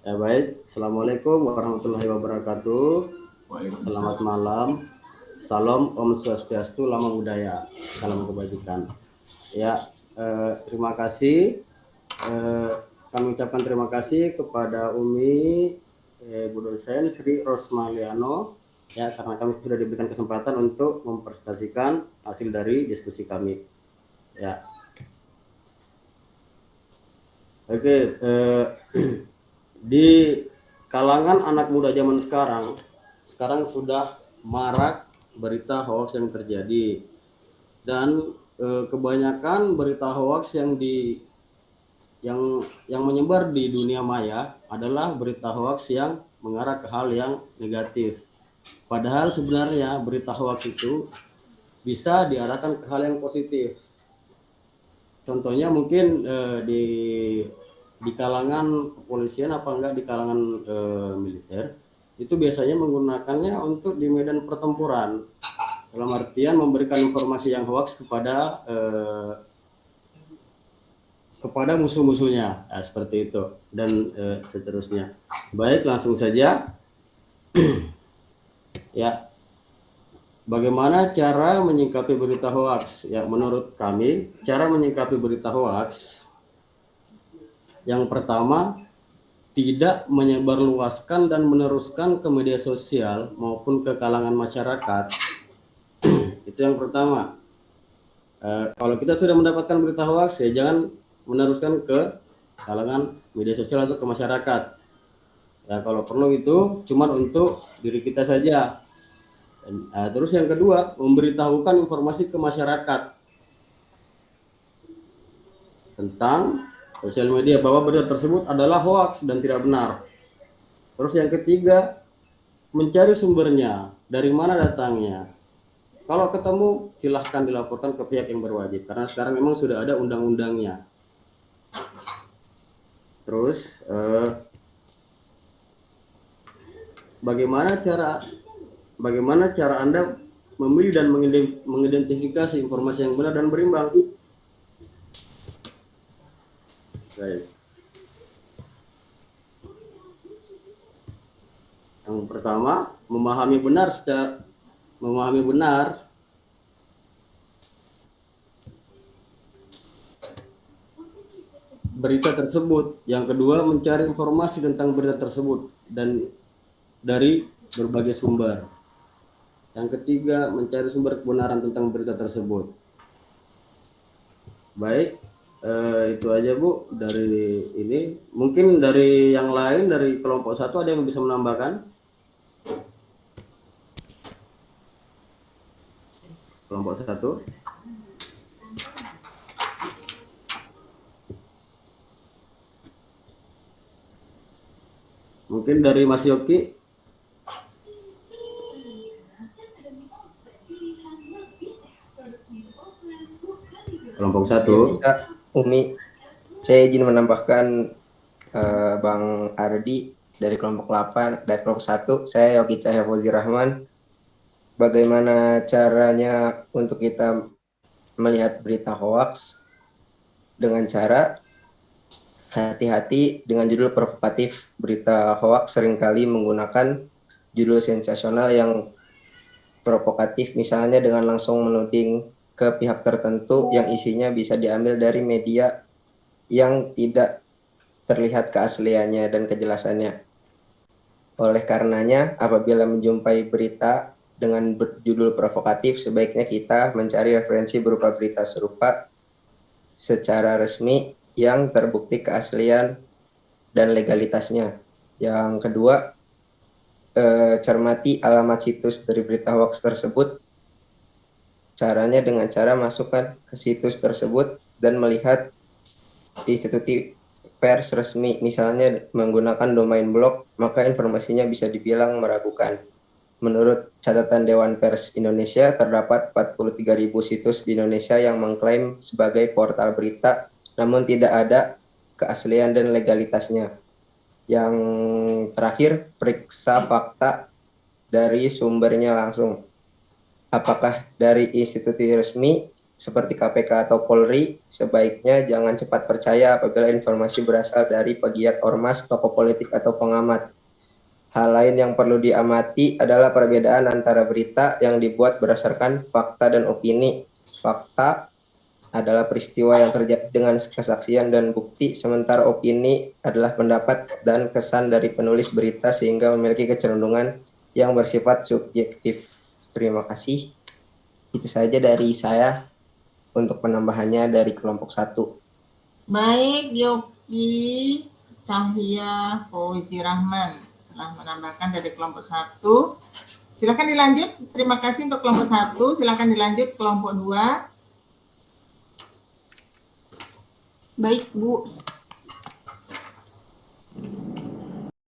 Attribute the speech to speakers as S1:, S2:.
S1: Ya baik, Assalamualaikum warahmatullahi wabarakatuh. Selamat
S2: Waalaikumsalam.
S1: malam. Salam Om Swastiastu, Lama Budaya. Salam kebajikan. Ya, terima kasih. Eh, Kami ucapkan terima kasih kepada Umi Bu dosen Sri Rosmaliano ya karena kami sudah diberikan kesempatan untuk mempresentasikan hasil dari diskusi kami. Ya, oke. Di kalangan anak muda zaman sekarang sudah marak berita hoax yang terjadi dan kebanyakan berita hoax yang menyebar di dunia maya adalah berita hoax yang mengarah ke hal yang negatif. Padahal sebenarnya berita hoax itu bisa diarahkan ke hal yang positif. Contohnya mungkin di kalangan kepolisian apa enggak di kalangan militer itu biasanya menggunakannya untuk di medan pertempuran dalam artian memberikan informasi yang hoax kepada musuh-musuhnya seperti itu dan seterusnya. Baik, langsung saja ya. Bagaimana cara menyikapi berita hoax? Ya, menurut kami cara menyikapi berita hoax yang pertama, tidak menyebarluaskan dan meneruskan ke media sosial maupun ke kalangan masyarakat. Itu yang pertama. Kalau kita sudah mendapatkan berita hoax, ya jangan meneruskan ke kalangan media sosial atau ke masyarakat. Ya, kalau perlu itu cuma untuk diri kita saja. Terus yang kedua, memberitahukan informasi ke masyarakat tentang sosial media bahwa berita tersebut adalah hoax dan tidak benar. Terus yang ketiga, mencari sumbernya, dari mana datangnya. Kalau ketemu, silahkan dilaporkan ke pihak yang berwajib, karena sekarang memang sudah ada undang-undangnya. Terus, bagaimana cara Anda memilih dan mengidentifikasi informasi yang benar dan berimbang? Baik. Yang pertama, memahami benar berita tersebut. Yang kedua, mencari informasi tentang berita tersebut dan dari berbagai sumber. Yang ketiga, mencari sumber kebenaran tentang berita tersebut. Baik, itu aja Bu dari ini. Mungkin dari yang lain, dari kelompok satu ada yang bisa menambahkan? Kelompok satu. Mungkin dari Mas Yoki. Kelompok satu.
S3: Ya, bisa, Umi. Saya izin menambahkan Bang Ardi dari kelompok 8, dari kelompok 1. Saya Yogi Cahya Fauzi Rahman. Bagaimana caranya untuk kita melihat berita hoax? Dengan cara hati-hati dengan judul provokatif. Berita hoax seringkali menggunakan judul sensasional yang provokatif, misalnya dengan langsung menuding ke pihak tertentu yang isinya bisa diambil dari media yang tidak terlihat keasliannya dan kejelasannya. Oleh karenanya, apabila menjumpai berita dengan berjudul provokatif, sebaiknya kita mencari referensi berupa berita serupa secara resmi yang terbukti keaslian dan legalitasnya. Yang kedua, cermati alamat situs dari berita hoax tersebut. Caranya dengan cara masukkan ke situs tersebut dan melihat institusi pers resmi, misalnya menggunakan domain blog, maka informasinya bisa dibilang meragukan. Menurut catatan Dewan Pers Indonesia, terdapat 43.000 situs di Indonesia yang mengklaim sebagai portal berita, namun tidak ada keaslian dan legalitasnya. Yang terakhir, periksa fakta dari sumbernya langsung. Apakah dari institusi resmi seperti KPK atau Polri, sebaiknya jangan cepat percaya apabila informasi berasal dari pegiat ormas, tokoh politik, atau pengamat. Hal lain yang perlu diamati adalah perbedaan antara berita yang dibuat berdasarkan fakta dan opini. Fakta adalah peristiwa yang terjadi dengan kesaksian dan bukti, sementara opini adalah pendapat dan kesan dari penulis berita sehingga memiliki kecenderungan yang bersifat subjektif. Terima kasih. Itu saja dari saya untuk penambahannya dari kelompok 1.
S2: Baik, Yogi Cahya Fauzi Rahman telah menambahkan dari kelompok 1. Silakan dilanjut. Terima kasih untuk kelompok 1. Silakan dilanjut kelompok 2.
S4: Baik, Bu.